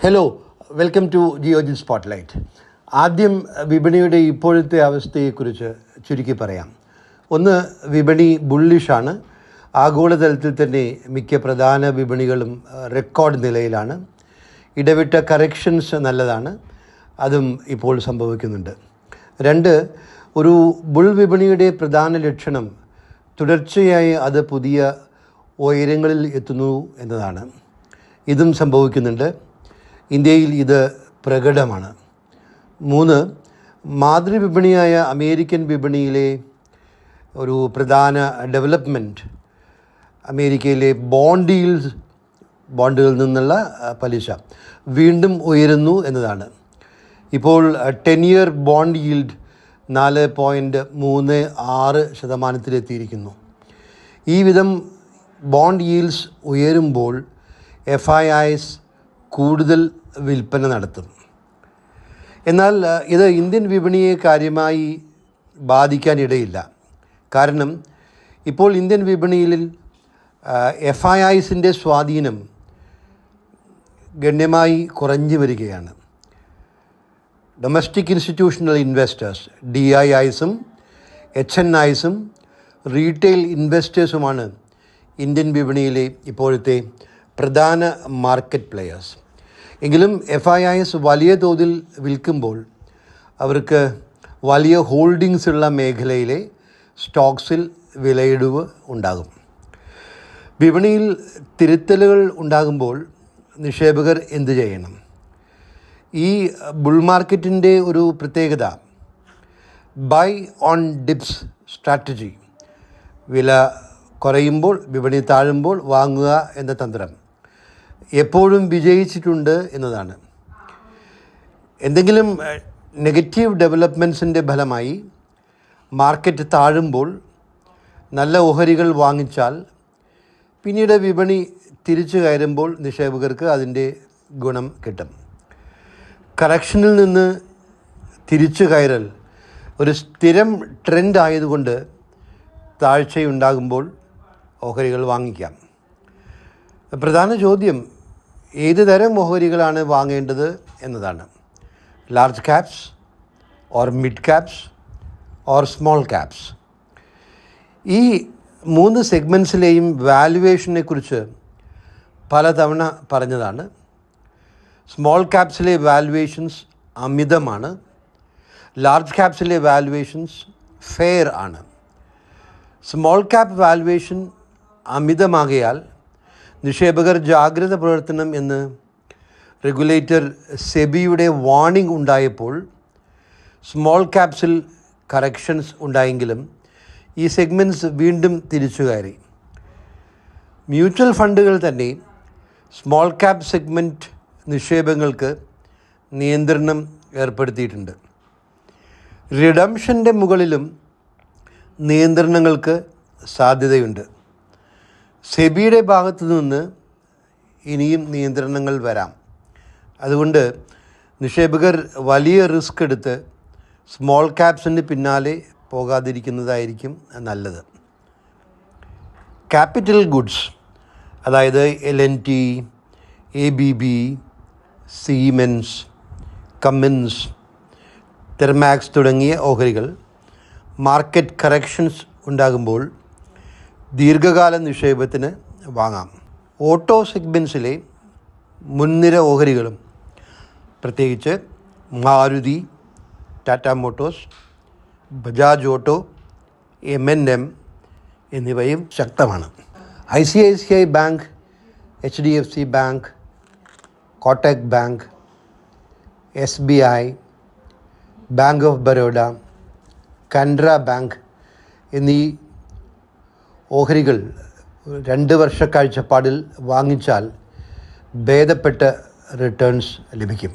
Hello, welcome to Geojit spotlight. ആദ്യം വിപണിയുടെ ഇപ്പോഴത്തെ അവസ്ഥയെക്കുറിച്ച് ചുരുക്കി പറയാം. ഒന്ന്, വിപണി ബുള്ളിഷാണ്. ആഗോളതലത്തിൽ തന്നെ മിക്ക പ്രധാന വിപണികളും റെക്കോർഡ് നിലയിലാണ്. ഇടവിട്ട കറക്ഷൻസ് നല്ലതാണ്, അതും ഇപ്പോൾ സംഭവിക്കുന്നുണ്ട്. രണ്ട്, ഒരു ബുൾ വിപണിയുടെ പ്രധാന ലക്ഷണം തുടർച്ചയായി അത് പുതിയ ഉയരങ്ങളിൽ എത്തുന്നു എന്നതാണ്. ഇതും സംഭവിക്കുന്നുണ്ട്. ഇന്ത്യയിൽ ഇത് പ്രകടമാണ്. മൂന്ന്, മാതൃവിപണിയായ അമേരിക്കൻ വിപണിയിലെ ഒരു പ്രധാന ഡെവലപ്മെൻറ്റ് അമേരിക്കയിലെ ബോണ്ടുകളിൽ നിന്നുള്ള പലിശ വീണ്ടും ഉയരുന്നു എന്നതാണ്. ഇപ്പോൾ 10-year ബോണ്ട് yield 4.36% ഈ വിധം ബോണ്ട് yields ഉയരുമ്പോൾ FIIs കൂടുതൽ വിൽപ്പന നടത്തും. എന്നാൽ ഇത് ഇന്ത്യൻ വിപണിയെ കാര്യമായി ബാധിക്കാനിടയില്ല. കാരണം ഇപ്പോൾ ഇന്ത്യൻ വിപണിയിൽ FIIസിൻ്റെ സ്വാധീനം ഗണ്യമായി കുറഞ്ഞു വരികയാണ്. ഡൊമസ്റ്റിക് ഇൻസ്റ്റിറ്റ്യൂഷണൽ ഇൻവെസ്റ്റേഴ്സ് DIIസും HNIസും റീറ്റെയിൽ ഇൻവെസ്റ്റേഴ്സുമാണ് ഇന്ത്യൻ വിപണിയിലെ ഇപ്പോഴത്തെ പ്രധാന മാർക്കറ്റ് പ്ലെയേഴ്സ്. എങ്കിലും FIIs വലിയ തോതിൽ വിൽക്കുമ്പോൾ അവർക്ക് വലിയ ഹോൾഡിങ്സ് ഉള്ള മേഖലയിലെ സ്റ്റോക്സിൽ വിലയിടിവ് ഉണ്ടാകും. വിപണിയിൽ തിരുത്തലുകൾ ഉണ്ടാകുമ്പോൾ നിക്ഷേപകർ എന്തു ചെയ്യണം? ഈ ബുൾ മാർക്കറ്റിൻ്റെ ഒരു പ്രത്യേകത ബൈ ഓൺ ഡിപ്സ് സ്ട്രാറ്റജി, വില കുറയുമ്പോൾ വിപണി താഴുമ്പോൾ വാങ്ങുക എന്ന തന്ത്രം എപ്പോഴും വിജയിച്ചിട്ടുണ്ട് എന്നതാണ്. എന്തെങ്കിലും നെഗറ്റീവ് ഡെവലപ്മെൻറ്റ്സിൻ്റെ ഫലമായി മാർക്കറ്റ് താഴുമ്പോൾ നല്ല ഓഹരികൾ വാങ്ങിച്ചാൽ പിന്നീട് വിപണി തിരിച്ചു കയറുമ്പോൾ നിക്ഷേപകർക്ക് അതിൻ്റെ ഗുണം കിട്ടും. കറക്ഷനിൽ നിന്ന് തിരിച്ചു കയറൽ ഒരു സ്ഥിരം ട്രെൻഡ് ആയതുകൊണ്ട് താഴ്ചയുണ്ടാകുമ്പോൾ ഓഹരികൾ വാങ്ങിക്കാം. പ്രധാന ചോദ്യം ഏത് തരം ഓഹരികളാണ് വാങ്ങേണ്ടത് എന്നതാണ്. Large caps or mid caps or small caps. ഈ 3 സെഗ്മെൻറ്റ്സിലെയും വാല്യുവേഷനെ കുറിച്ച് പലതവണ പറഞ്ഞതാണ്. സ്മോൾ ക്യാപ്സിലെ വാല്യുവേഷൻസ് അമിതമാണ്. ലാർജ് ക്യാപ്സിലെ വാല്യുവേഷൻസ് ഫെയർ ആണ്. സ്മോൾ ക്യാപ്പ് വാല്യുവേഷൻ അമിതമാകയാൽ നിക്ഷേപകർ ജാഗ്രത പുലർത്തണം എന്ന് റെഗുലേറ്റർ സെബിയുടെ വാർണിംഗ് ഉണ്ടായപ്പോൾ സ്മോൾ ക്യാപ്സിൽ കറക്ഷൻസ് ഉണ്ടായെങ്കിലും ഈ സെഗ്മെൻറ്റ്സ് വീണ്ടും തിരിച്ചു കയറി. മ്യൂച്വൽ ഫണ്ടുകൾ തന്നെ സ്മോൾ ക്യാപ്പ് സെഗ്മെൻറ്റ് നിക്ഷേപങ്ങൾക്ക് നിയന്ത്രണം ഏർപ്പെടുത്തിയിട്ടുണ്ട്. റിഡംഷൻ്റെ മുകളിലും നിയന്ത്രണങ്ങൾക്ക് സാധ്യതയുണ്ട്. സെബിയുടെ ഭാഗത്തു നിന്ന് ഇനിയും നിയന്ത്രണങ്ങൾ വരാം. അതുകൊണ്ട് നിക്ഷേപകർ വലിയ റിസ്ക് എടുത്ത് സ്മോൾ ക്യാപ്സിന് പിന്നാലെ പോകാതിരിക്കുന്നതായിരിക്കും നല്ലത്. ക്യാപിറ്റൽ ഗുഡ്സ്, അതായത് LNT, ABB, siemens, Cummins, Thermax തുടങ്ങിയ ഓഹരികൾ മാർക്കറ്റ് കറക്ഷൻസ് ഉണ്ടാകുമ്പോൾ ദീർഘകാല നിക്ഷേപത്തിന് വാങ്ങാം. ഓട്ടോ സെഗ്മെൻറ്റ്സിലെ മുൻനിര ഓഹരികളും പ്രത്യേകിച്ച് Maruti, Tata Motors, Bajaj auto, M&M എന്നിവയും ശക്തമാണ്. ICICI bank, HDFC bank, Kotak bank, SBI, bank of Baroda, Canara bank എന്നീ ഓഹരികൾ 2 വർഷ കാഴ്ചപ്പാടിൽ വാങ്ങിച്ചാൽ ഭേദപ്പെട്ട റിട്ടേൺസ് ലഭിക്കും.